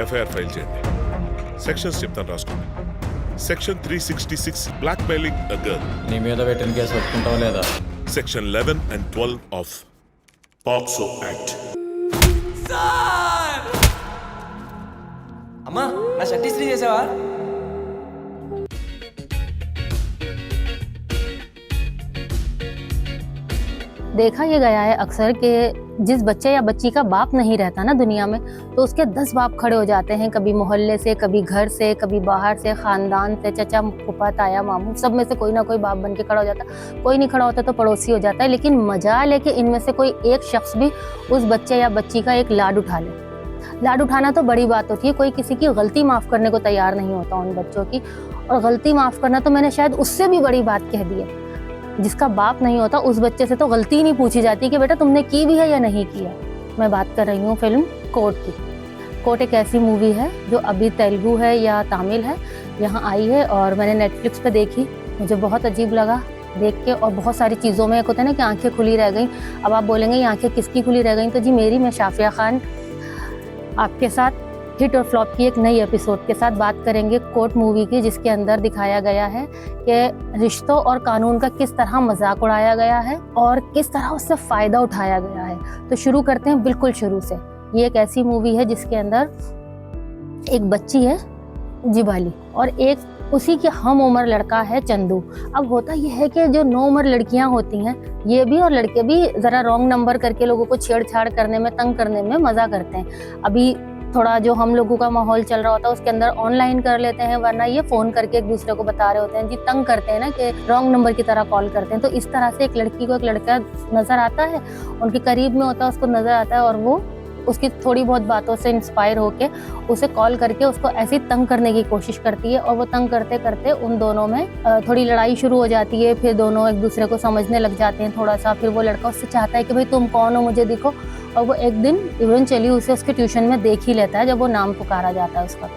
FIR file చేయండి. Sections చెప్తాను రాసుకోండి. Section 366 blackmailing a girl. నీ మీద పెట్టిన కేసు ఒప్పుకుంటావా లేదా? Section 11 and 12 of POCSO act. అమ్మా నా షర్ట్ ఇస్త్రీ చేసావా? देखा ये गया है अक्सर कि जिस बच्चे या बच्ची का बाप नहीं रहता ना दुनिया में, तो उसके 10 बाप खड़े हो जाते हैं, कभी मोहल्ले से, कभी घर से, कभी बाहर से, खानदान से, चचा फूफा ताया मामू, सब में से कोई ना कोई बाप बन के खड़ा हो जाता। कोई नहीं खड़ा होता तो पड़ोसी हो जाता है, लेकिन मजा लेके इनमें से कोई एक शख्स भी उस बच्चे या बच्ची का एक लाड उठा ले। लाड उठाना तो बड़ी बात होती है, कोई किसी की गलती माफ़ करने को तैयार नहीं होता उन बच्चों की, और गलती माफ़ करना तो मैंने शायद उससे भी बड़ी बात कह दी है। जिसका बाप नहीं होता उस बच्चे से तो गलती ही नहीं पूछी जाती कि बेटा तुमने की भी है या नहीं किया। मैं बात कर रही हूँ फिल्म कोर्ट की। कोर्ट एक ऐसी मूवी है जो अभी तेलुगु है या तमिल है, यहाँ आई है और मैंने नेटफ्लिक्स पे देखी। मुझे बहुत अजीब लगा देख के, और बहुत सारी चीज़ों में होता है ना कि आंखें खुली रह गई। अब आप बोलेंगे ये आंखें किसकी खुली रह गई, तो जी मेरी। मैं शाफिया खान आपके साथ हिट और फ्लॉप की एक नई एपिसोड के साथ बात करेंगे कोर्ट मूवी की, जिसके अंदर दिखाया गया है कि रिश्तों और कानून का किस तरह मजाक उड़ाया गया है और किस तरह उससे फ़ायदा उठाया गया है। तो शुरू करते हैं बिल्कुल शुरू से। ये एक ऐसी मूवी है जिसके अंदर एक बच्ची है जिबाली और एक उसी के हम उम्र लड़का है चंदू। अब होता यह है कि जो 9 उम्र लड़कियां होती हैं, ये भी और लड़के भी ज़रा रॉन्ग नंबर करके लोगों को छेड़छाड़ करने में, तंग करने में मज़ा करते हैं। अभी थोड़ा जो हम लोगों का माहौल चल रहा होता है उसके अंदर ऑनलाइन कर लेते हैं, वरना ये फ़ोन करके एक दूसरे को बता रहे होते हैं जी, तंग करते हैं ना कि रॉन्ग नंबर की तरह कॉल करते हैं। तो इस तरह से एक लड़की को एक लड़का नज़र आता है, उनके करीब में होता है, उसको नज़र आता है और वो उसकी थोड़ी बहुत बातों से इंस्पायर होके उसे कॉल करके उसको ऐसे ही तंग करने की कोशिश करती है। और वो तंग करते करते उन दोनों में थोड़ी लड़ाई शुरू हो जाती है। फिर दोनों एक दूसरे को समझने लग जाते हैं थोड़ा सा। फिर वो लड़का उससे चाहता है कि भाई तुम कौन हो, मुझे दिखो। और वो एक दिन इवेंचुअली उसे उसके ट्यूशन में देख ही लेता है जब वो नाम पुकारा जाता है उसका।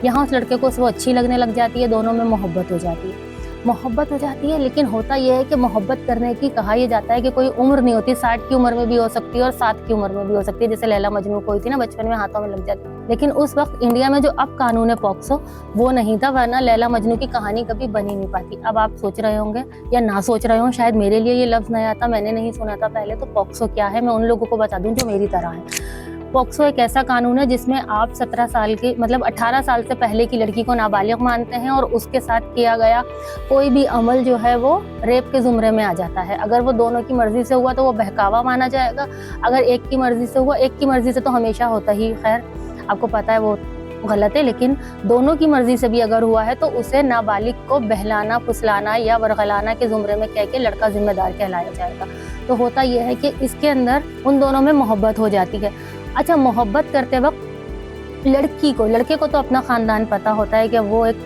यहाँ उस लड़के को वो अच्छी लगने लग जाती है, दोनों में मोहब्बत हो जाती है। मोहब्बत हो जाती है, लेकिन होता यह है कि मोहब्बत करने की कहा यह जाता है कि कोई उम्र नहीं होती। 60 की उम्र में भी हो सकती है और 7 की उम्र में भी हो सकती है, जैसे लैला मजनू को हुई थी ना, बचपन में हाथों में लग जाती है। लेकिन उस वक्त इंडिया में जो अब कानून है पॉक्सो, वो नहीं था, वरना लैला मजनू की कहानी कभी बन ही नहीं पाती। अब आप सोच रहे होंगे या ना सोच रहे हों, शायद मेरे लिए ये लफ्ज़ नया था, मैंने नहीं सुना था पहले। तो पॉक्सो क्या है मैं उन लोगों को बता दूं जो मेरी तरह है। पॉक्सो एक ऐसा कानून है जिसमें आप 17 साल की, मतलब 18 साल से पहले की लड़की को नाबालिग मानते हैं और उसके साथ किया गया कोई भी अमल जो है वो रेप के ज़ुमरे में आ जाता है। अगर वो दोनों की मर्जी से हुआ तो वो बहकावा माना जाएगा, अगर एक की मर्जी से हुआ, एक की मर्जी से तो हमेशा होता ही, खैर आपको पता है वो गलत है, लेकिन दोनों की मर्जी से भी अगर हुआ है तो उसे नाबालिग को बहलाना, फुसलाना या वरगलाना के ज़ुमरे में कह के लड़का जिम्मेदार कहलाया जाएगा। तो होता यह है कि इसके अंदर उन दोनों में मोहब्बत हो जाती है। अच्छा, मोहब्बत करते वक्त लड़के को तो अपना ख़ानदान पता होता है कि वो एक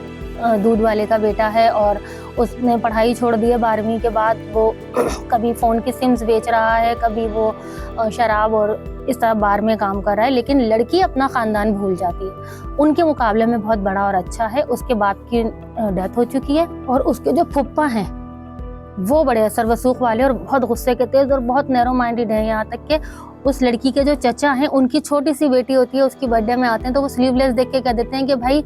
दूध वाले का बेटा है और उसने पढ़ाई छोड़ दी है 12वीं के बाद। वो कभी फ़ोन की सिम्स बेच रहा है, कभी वो शराब और इस तरह बार में काम कर रहा है। लेकिन लड़की अपना ख़ानदान भूल जाती है। उनके मुकाबले में बहुत बड़ा और अच्छा है, उसके बाप की डेथ हो चुकी है और उसके जो फुप्पा हैं वो बड़े असर वसूख वाले और बहुत गुस्से के तेज़ और बहुत नैरो माइंडेड है। यहाँ तक कि उस लड़की के जो चचा हैं, उनकी छोटी सी बेटी होती है, उसकी बर्थडे में आते हैं तो वो स्लीवलेस देख के कह देते हैं कि भाई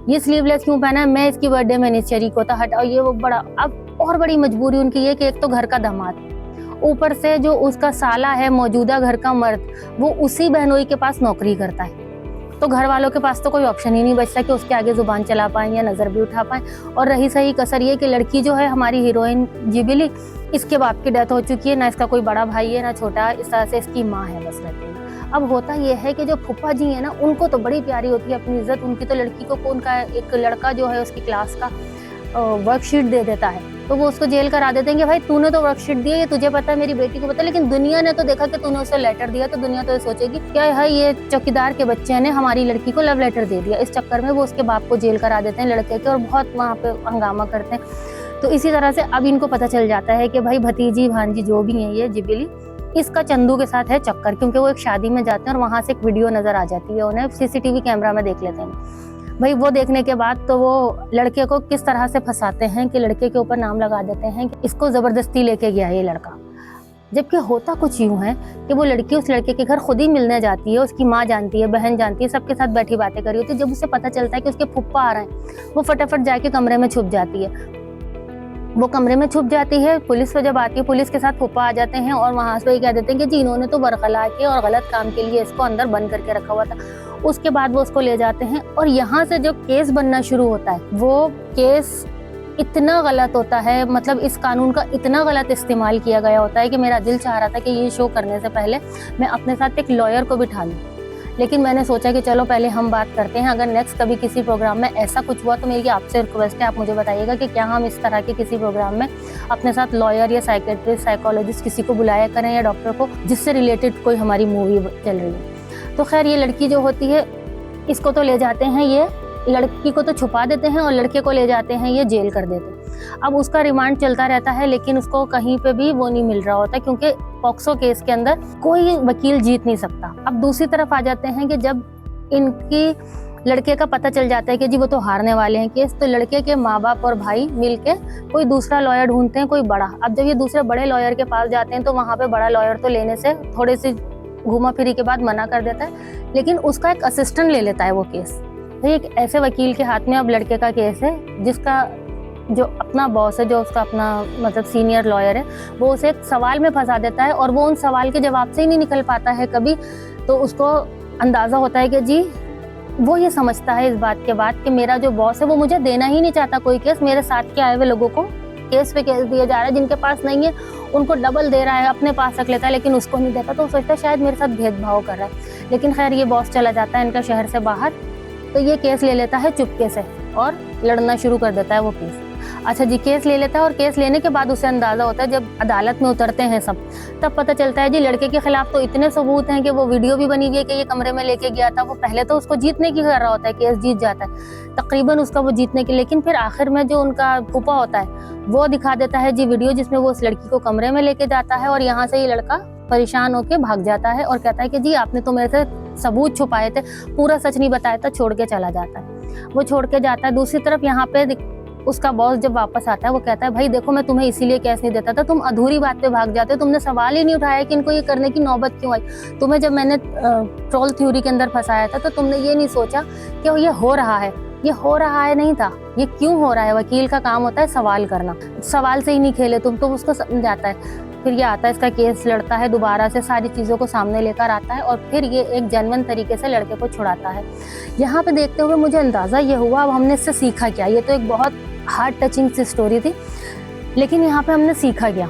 ये स्लीवलेस क्यों पहना है, मैं इसकी बर्थडे में नहीं शरीक होता, हटाओ ये वो। बड़ा अब और बड़ी मजबूरी उनकी ये कि एक तो घर का दामाद, ऊपर से जो उसका साला है मौजूदा घर का मर्द, वो उसी बहनोई के पास नौकरी करता है। तो घर वालों के पास तो कोई ऑप्शन ही नहीं बचता कि उसके आगे जुबान चला पाएं या नज़र भी उठा पाएं। और रही सही कसर ये कि लड़की जो है हमारी हीरोइन जिबिली, इसके बाप की डेथ हो चुकी है, ना इसका कोई बड़ा भाई है ना छोटा, इस तरह से इसकी माँ है बस लड़की। अब होता यह है कि जो फूफा जी है ना, उनको तो बड़ी प्यारी होती है अपनी इज्जत उनकी। तो लड़की को उनका एक लड़का जो है उसकी क्लास का वर्कशीट दे देता है, तो वो उसको जेल करा देते हैं कि भाई तूने तो वर्कशीट दी है, ये तुझे पता है, मेरी बेटी को पता है। लेकिन दुनिया ने तो देखा कि तूने उसे लेटर दिया, तो दुनिया तो ये सोचेगी क्या है ये चौकीदार के बच्चे ने हमारी लड़की को लव लेटर दे दिया। इस चक्कर में वो उसके बाप को जेल करा देते हैं लड़के के और बहुत वहाँ पे हंगामा करते हैं। तो इसी तरह से अब इनको पता चल जाता है कि भाई भतीजी भांजी जो भी है ये जिबिली, इसका चंदू के साथ है चक्कर, क्योंकि वो एक शादी में जाते हैं और वहाँ से एक वीडियो नजर आ जाती है उन्हें, CCTV कैमरा में देख लेते हैं। भाई वो देखने के बाद तो वो लड़के को किस तरह से फंसाते हैं कि लड़के के ऊपर नाम लगा देते हैं कि इसको ज़बरदस्ती लेके गया ये लड़का। जबकि होता कुछ यूं है कि वो लड़की उस लड़के के घर खुद ही मिलने जाती है, उसकी माँ जानती है, बहन जानती है, सबके साथ बैठी बातें कर रही होती है। जब उसे पता चलता है कि उसके फूफा आ रहे हैं, वो फटाफट जाके कमरे में छुप जाती है। वो कमरे में छुप जाती है, पुलिस जब आती है, पुलिस के साथ फूफा आ जाते हैं और वहाँ से कह देते हैं कि जी इन्होंने तो बरखला के और गलत काम के लिए इसको अंदर बंद करके रखा हुआ था। उसके बाद वो उसको ले जाते हैं और यहाँ से जो केस बनना शुरू होता है, वो केस इतना गलत होता है, मतलब इस कानून का इतना गलत इस्तेमाल किया गया होता है कि मेरा दिल चाह रहा था कि ये शो करने से पहले मैं अपने साथ एक लॉयर को बिठा लूँ। लेकिन मैंने सोचा कि चलो पहले हम बात करते हैं, अगर नेक्स्ट कभी किसी प्रोग्राम में ऐसा कुछ हुआ तो मेरी आपसे रिक्वेस्ट है, आप मुझे बताइएगा कि क्या हम इस तरह के किसी प्रोग्राम में अपने साथ लॉयर या साइकेट्रिस्ट, साइकोलॉजिस्ट किसी को बुलाया करें या डॉक्टर को, जिससे रिलेटेड कोई हमारी मूवी चल रही है। तो खैर ये लड़की जो होती है, इसको तो ले जाते हैं, ये लड़की को तो छुपा देते हैं और लड़के को ले जाते हैं ये जेल कर देते हैं। अब उसका रिमांड चलता रहता है, लेकिन उसको कहीं पे भी वो नहीं मिल रहा होता, क्योंकि पॉक्सो केस के अंदर कोई वकील जीत नहीं सकता। अब दूसरी तरफ आ जाते हैं कि जब इनकी लड़के का पता चल जाता है कि जी वो तो हारने वाले हैं केस, तो लड़के के माँ बाप और भाई मिलके कोई दूसरा लॉयर ढूंढते हैं, कोई बड़ा। अब जब ये दूसरे बड़े लॉयर के पास जाते हैं तो वहाँ पे बड़ा लॉयर तो लेने से थोड़ी सी घूमा फिरी के बाद मना कर देता है, लेकिन उसका एक असिस्टेंट ले लेता है वो केस। तो एक ऐसे वकील के हाथ में अब लड़के का केस है, जिसका जो अपना बॉस है, जो उसका अपना मतलब सीनियर लॉयर है, वो उसे एक सवाल में फंसा देता है और वो उन सवाल के जवाब से ही नहीं निकल पाता है कभी। तो उसको अंदाज़ा होता है कि जी वो ये समझता है इस बात के बाद कि मेरा जो बॉस है वो मुझे देना ही नहीं चाहता कोई केस, मेरे साथ के आए हुए लोगों को केस पे केस दिया जा रहा है, जिनके पास नहीं है उनको डबल दे रहा है, अपने पास रख लेता है लेकिन उसको नहीं देता। तो सोचता है शायद मेरे साथ भेदभाव कर रहा है। लेकिन खैर ये बॉस चला जाता है इनका शहर से बाहर, तो ये केस ले लेता है चुपके से और लड़ना शुरू कर देता है वो केस। अच्छा जी, केस ले लेता है और केस लेने के बाद उसे अंदाजा होता है, जब अदालत में उतरते हैं सब, तब पता चलता है जी लड़के के खिलाफ तो इतने सबूत हैं कि वो वीडियो भी बनी हुई है कि ये कमरे में लेके गया था। वो पहले तो उसको जीतने की कर रहा होता है, केस जीत जाता है तकरीबन उसका वो जीतने की, लेकिन फिर आखिर में जो उनका फूफा होता है वो दिखा देता है जी वीडियो, जिसमें वो उस लड़की को कमरे में लेके जाता है और यहाँ से ये लड़का परेशान होकर भाग जाता है और कहता है कि जी आपने तो मेरे से सबूत छुपाए थे, पूरा सच नहीं बताया था, छोड़ के चला जाता है। वो छोड़ के जाता है। दूसरी तरफ यहाँ पे उसका बॉस जब वापस आता है वो कहता है भाई देखो मैं तुम्हें इसीलिए केस नहीं देता था, तुम अधूरी बात पे भाग जाते हो, तुमने सवाल ही नहीं उठाया कि इनको ये करने की नौबत क्यों आई। तुम्हें जब मैंने ट्रोल थ्योरी के अंदर फंसाया था तो तुमने ये नहीं सोचा कि ये हो रहा है, ये हो रहा है नहीं था, ये क्यों हो रहा है। वकील का काम होता है सवाल करना, सवाल से ही नहीं खेले तुम, तो उसको समझाता है। फिर ये आता है, इसका केस लड़ता है दोबारा से, सारी चीज़ों को सामने लेकर आता है और फिर ये एक जेन्युइन तरीके से लड़के को छुड़ाता है। यहाँ पे देखते हुए मुझे अंदाज़ा ये हुआ अब हमने इससे सीखा क्या। ये तो एक बहुत हार्ट टचिंग सी स्टोरी थी, लेकिन यहाँ पे हमने सीखा क्या।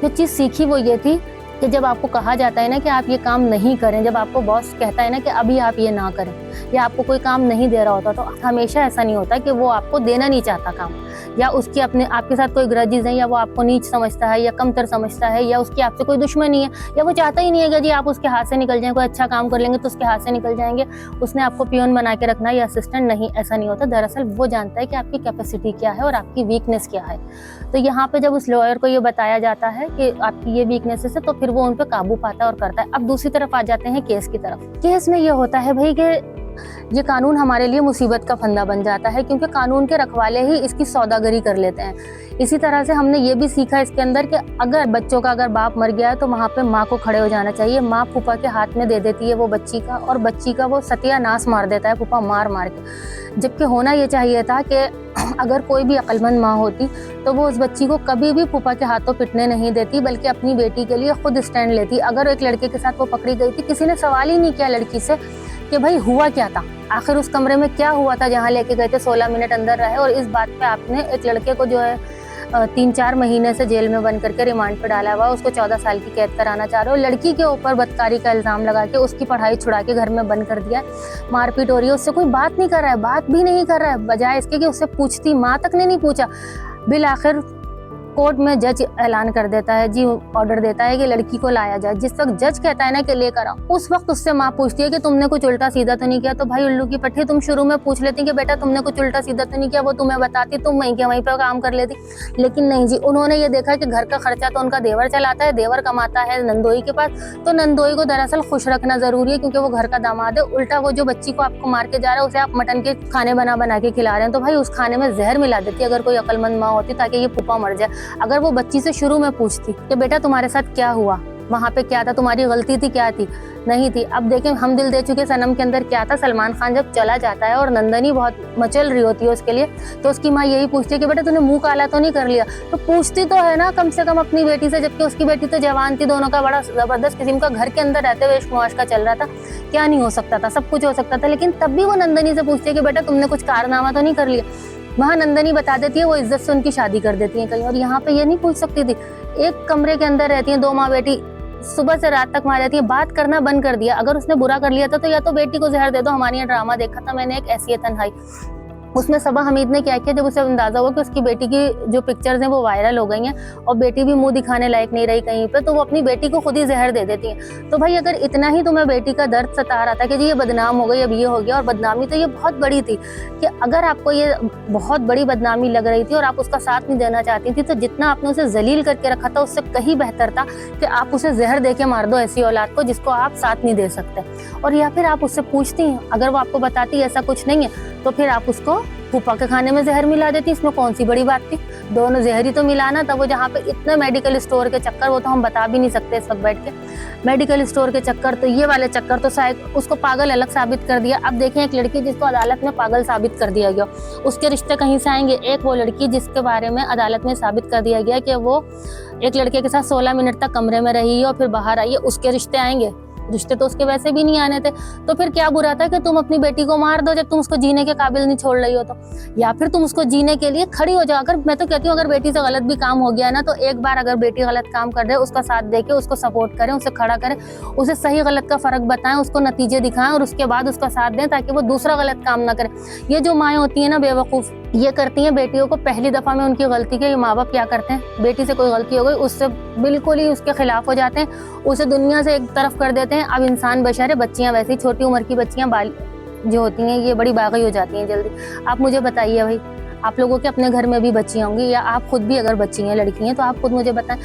जो चीज़ सीखी वो ये थी कि जब आपको कहा जाता है ना कि आप ये काम नहीं करें, जब आपको बॉस कहता है ना कि अभी आप ये ना करें, या आपको कोई काम नहीं दे रहा होता, तो हमेशा ऐसा नहीं होता कि वो आपको देना नहीं चाहता काम, या उसकी अपने आपके साथ कोई ग्रजेस हैं, या वो आपको नीच समझता है या कमतर समझता है, या उसकी आपसे कोई दुश्मनी है, या वो चाहता ही नहीं है कि जी आप उसके हाथ से निकल जाएं। कोई अच्छा काम कर लेंगे तो उसके हाथ से निकल जाएंगे, उसने आपको पियोन बना के रखना या असिस्टेंट, नहीं, ऐसा नहीं होता। दरअसल वो जानता है कि आपकी कैपेसिटी क्या है और आपकी वीकनेस क्या है। तो यहाँ पे जब उस लॉयर को ये बताया जाता है कि आपकी ये वीकनेसेस है, तो फिर वो उन पर काबू पाता है और करता है। अब दूसरी तरफ आ जाते हैं केस की तरफ। केस में ये होता है भाई कि ये कानून हमारे लिए मुसीबत का फंदा बन जाता है, क्योंकि कानून के रखवाले ही इसकी सौदागरी कर लेते हैं। इसी तरह से हमने ये भी सीखा इसके अंदर कि अगर बच्चों का अगर बाप मर गया है तो वहाँ पे माँ को खड़े हो जाना चाहिए। माँ फूफा के हाथ में दे देती है वो बच्ची का, और बच्ची का वो सत्यानाश मार देता है फूफा मार मार के। जबकि होना ये चाहिए था कि अगर कोई भी अक्लमंद माँ होती तो वो उस बच्ची को कभी भी फूफा के हाथों पिटने नहीं देती, बल्कि अपनी बेटी के लिए खुद स्टैंड लेती। अगर एक लड़के के साथ वो पकड़ी गई थी, किसी ने सवाल ही नहीं किया लड़की से कि भाई हुआ क्या था, आखिर उस कमरे में क्या हुआ था जहाँ लेके गए थे, 16 मिनट अंदर रहे, और इस बात पे आपने एक लड़के को जो है 3-4 महीने से जेल में बंद करके रिमांड पे डाला हुआ, उसको 14 साल की कैद कराना चाह रहे हो। लड़की के ऊपर बदकारी का इल्ज़ाम लगा के उसकी पढ़ाई छुड़ा के घर में बंद कर दिया, मारपीट हो रही है, उससे कोई बात नहीं कर रहा है, बात भी नहीं कर रहा है, बजाय इसके कि उससे पूछती, माँ तक ने नहीं पूछा। बिल आखिर कोर्ट में जज ऐलान कर देता है जी, ऑर्डर देता है कि लड़की को लाया जाए। जिस वक्त जज कहता है ना कि लेकर आओ, उस वक्त उससे माँ पूछती है कि तुमने कुछ उल्टा सीधा तो नहीं किया। तो भाई उल्लू की पट्टी, तुम शुरू में पूछ लेती कि बेटा तुमने कुछ उल्टा सीधा तो नहीं किया, वो तुम्हें बताती, तुम वहीं के वहीं पे काम कर लेती। लेकिन नहीं जी, उन्होंने ये देखा कि घर का खर्चा तो उनका देवर चलाता है, देवर कमाता है नंदोई के पास, तो नंदोई को दरअसल खुश रखना जरूरी है क्योंकि वो घर का दामाद है। उल्टा वो जो बच्ची को आपको मार के जा रहा है उसे आप मटन के खाने बना बना के खिला रहे हैं, तो भाई उस खाने में जहर मिला देती अगर कोई अक्लमंद माँ होती, ताकि ये फूफा मर जाए। अगर वो बच्ची से शुरू में पूछती कि बेटा तुम्हारे साथ क्या हुआ, वहाँ पे क्या था, तुम्हारी गलती थी क्या थी, नहीं थी। अब देखें हम दिल दे चुके सनम के अंदर क्या था, सलमान खान जब चला जाता है और नंदनी बहुत मचल रही होती है उसके लिए, तो उसकी माँ यही पूछती है कि बेटा तूने मुंह काला तो नहीं कर लिया। तो पूछती तो है ना कम से कम अपनी बेटी से, जबकि उसकी बेटी तो जवान थी, दोनों का बड़ा जबरदस्त किस्म का घर के अंदर रहते हुए इश्क मुआश का चल रहा था। क्या नहीं हो सकता था, सब कुछ हो सकता था, लेकिन तब भी वो नंदनी से पूछती है कि बेटा तुमने कुछ कारनामा तो नहीं कर लिया। वहाँ नंदनी बता देती है, वो इज्जत से उनकी शादी कर देती है कहीं, और यहाँ पे ये नहीं पूछ सकती थी। एक कमरे के अंदर रहती है दो माँ बेटी, सुबह से रात तक वहाँ रहती है, बात करना बंद कर दिया। अगर उसने बुरा कर लिया था तो या तो बेटी को जहर दे दो। हमारे यहाँ ड्रामा देखा था मैंने एक, ऐसी है तन्हाई, उसमें सबा हमीद ने क्या किया, जब उसे अंदाजा हुआ कि उसकी बेटी की जो पिक्चर्स हैं वो वायरल हो गई हैं और बेटी भी मुंह दिखाने लायक नहीं रही कहीं पे, तो वो अपनी बेटी को खुद ही जहर दे देती हैं। तो भाई अगर इतना ही तुम्हें बेटी का दर्द सता रहा था कि जी ये बदनाम हो गई, अब ये हो गया, और बदनामी तो ये बहुत बड़ी थी, कि अगर आपको ये बहुत बड़ी बदनामी लग रही थी और आप उसका साथ नहीं देना चाहती थी, तो जितना आपने उसे जलील करके रखा था उससे कहीं बेहतर था कि आप उसे जहर दे के मार दो ऐसी औलाद को जिसको आप साथ नहीं दे सकते। और या फिर आप उससे पूछती हैं, अगर वो आपको बताती ऐसा कुछ नहीं है, तो फिर आप उसको फूफा के खाने में जहर मिला देती। इसमें कौन सी बड़ी बात थी, दोनों जहर ही तो मिलाना था। वो जहाँ पे इतने मेडिकल स्टोर के चक्कर, वो तो हम बता भी नहीं सकते इस वक्त बैठ के, मेडिकल स्टोर के चक्कर, तो ये वाले चक्कर तो शायद उसको पागल अलग साबित कर दिया। अब देखें एक लड़की जिसको अदालत में पागल साबित कर दिया गया, उसके रिश्ते कहीं से आएंगे। एक वो लड़की जिसके बारे में अदालत में साबित कर दिया गया कि वो एक लड़के के साथ 16 मिनट तक कमरे में रही है और फिर बाहर आई है, उसके रिश्ते आएंगे। रिश्ते तो उसके वैसे भी नहीं आने थे, तो फिर क्या बुरा था कि तुम अपनी बेटी को मार दो जब तुम उसको जीने के काबिल नहीं छोड़ रही हो तो, या फिर तुम उसको जीने के लिए खड़ी हो जाओ। अगर मैं तो कहती हूँ अगर बेटी से गलत भी काम हो गया ना, तो एक बार अगर बेटी गलत काम कर रहे उसका साथ देके उसको सपोर्ट करें, उसे खड़ा करें, उसे सही गलत का फर्क बताएं, उसको नतीजे दिखाएं और उसके बाद उसका साथ दें ताकि वो दूसरा गलत काम ना करे। ये जो माएँ होती है ना बेवकूफ़, ये करती हैं बेटियों को पहली दफा में उनकी गलती के, ये माँ बाप क्या करते हैं, बेटी से कोई गलती हो गई उससे बिल्कुल ही उसके खिलाफ हो जाते हैं, उसे दुनिया से एक तरफ कर देते हैं। अब इंसान बशर है, बच्चियां वैसे ही छोटी उम्र की बच्चियां बाल जो होती हैं ये बड़ी बागी हो जाती हैं जल्दी। आप मुझे बताइए भाई, आप लोगों के अपने घर में भी बच्चियां होंगी, या आप खुद भी अगर बच्ची हैं लड़की हैं तो आप खुद मुझे बताएं,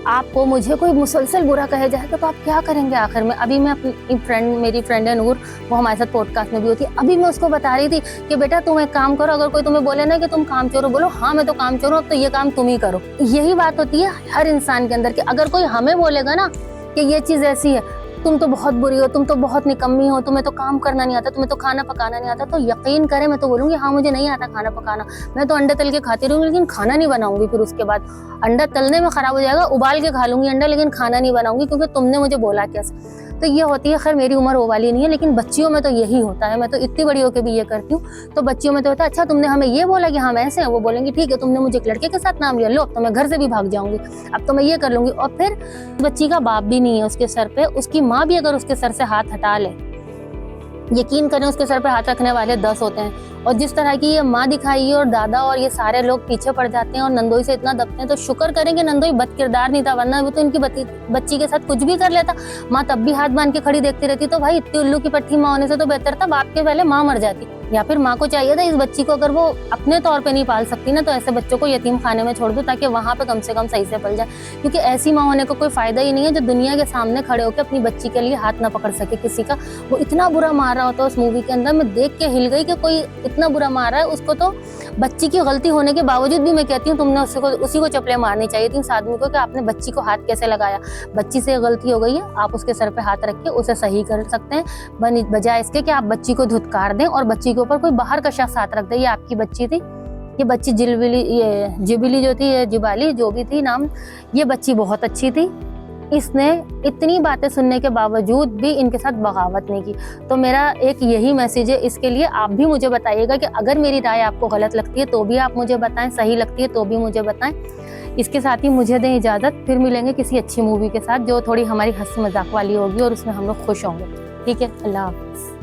आपको मुझे कोई मुसलसल बुरा कहे जाएगा तो आप क्या करेंगे आखिर में। अभी मैं अपनी फ्रेंड, मेरी फ्रेंड है नूर, वो हमारे साथ पॉडकास्ट में भी होती है, अभी मैं उसको बता रही थी कि बेटा तुम एक काम करो, अगर कोई तुम्हें बोले ना कि तुम काम चोर हो, बोलो हाँ मैं तो काम चोर हूँ, अब तो ये काम तुम ही करो। यही बात होती है हर इंसान के अंदर कि अगर कोई हमें बोलेगा ना कि ये चीज़ ऐसी है, तुम तो बहुत बुरी हो, तुम तो बहुत निकम्मी हो, तुम्हें तो काम करना नहीं आता, तुम्हें तो खाना पकाना नहीं आता, तो यकीन करें मैं तो बोलूँगी हाँ मुझे नहीं आता खाना पकाना, मैं तो अंडे तल के खाती रहूँगी लेकिन खाना नहीं बनाऊंगी। फिर उसके बाद अंडा तलने में खराब हो जाएगा, उबाल के खा लूंगी अंडा, लेकिन खाना नहीं बनाऊंगी क्योंकि तुमने मुझे बोला कैसे। तो ये होती है, खैर मेरी उम्र वो वाली नहीं है, लेकिन बच्चियों में तो यही होता है। मैं तो इतनी बड़ी होकर भी ये करती हूँ, तो बच्चियों में तो होता है अच्छा तुमने हमें ये बोला कि हम ऐसे हैं, वो बोलेंगे ठीक है तुमने मुझे एक लड़के के साथ नाम लिया, लो अब तो मैं घर से भी भाग जाऊंगी, अब तो मैं ये कर लूंगी। और फिर बच्ची का बाप भी नहीं है उसके सर पे, उसकी माँ भी अगर उसके सर से हाथ हटा ले, यकीन करें उसके सर पे हाथ रखने वाले 10 होते हैं। और जिस तरह की ये माँ दिखाई है और दादा और ये सारे लोग पीछे पड़ जाते हैं और नंदोई से इतना दबते हैं, तो शुक्र करें कि नंदोई बदकिरदार नहीं था, वरना वो तो इनकी बच्ची के साथ कुछ भी कर लेता। माँ तब भी हाथ बांध के खड़ी देखती रहती, तो भाई इतनी उल्लू की पट्टी माँ होने से तो बेहतर था बाप के पहले माँ मर जाती। या फिर माँ को चाहिए था इस बच्ची को अगर वो अपने तौर पे नहीं पाल सकती ना, तो ऐसे बच्चों को यतीम खाने में छोड़ दो ताकि वहाँ पे कम से कम सही से पल जाए, क्योंकि ऐसी माँ होने का कोई फायदा ही नहीं है जो दुनिया के सामने खड़े होकर अपनी बच्ची के लिए हाथ ना पकड़ सके किसी का। वो इतना बुरा मार रहा होता है उस मूवी के अंदर, मैं देख के हिल गई कि कोई इतना बुरा मार रहा है उसको। तो बच्ची की गलती होने के बावजूद भी मैं कहती हूँ तुमने उसी को चपले मारनी चाहिए थी उस आदमी को, कि आपने बच्ची को हाथ कैसे लगाया। बच्ची से गलती हो गई है, आप उसके सर पे हाथ रख के उसे सही कर सकते हैं, बजाय इसके कि आप बच्ची को धुतकार दें और बच्ची के ऊपर कोई बाहर का शख्स हाथ रख दे। ये आपकी बच्ची थी, ये बच्ची जिबिली जो थी, ये जिबाली जो भी थी नाम, ये बच्ची बहुत अच्छी थी, इसने इतनी बातें सुनने के बावजूद भी इनके साथ बगावत नहीं की। तो मेरा एक यही मैसेज है इसके लिए, आप भी मुझे बताइएगा कि अगर मेरी राय आपको गलत लगती है तो भी आप मुझे बताएं, सही लगती है तो भी मुझे बताएं। इसके साथ ही मुझे दें इजाज़त, फिर मिलेंगे किसी अच्छी मूवी के साथ जो थोड़ी हमारी हंसी मजाक वाली होगी और उसमें हम लोग खुश होंगे। ठीक है, अल्लाह हाफ़िज़।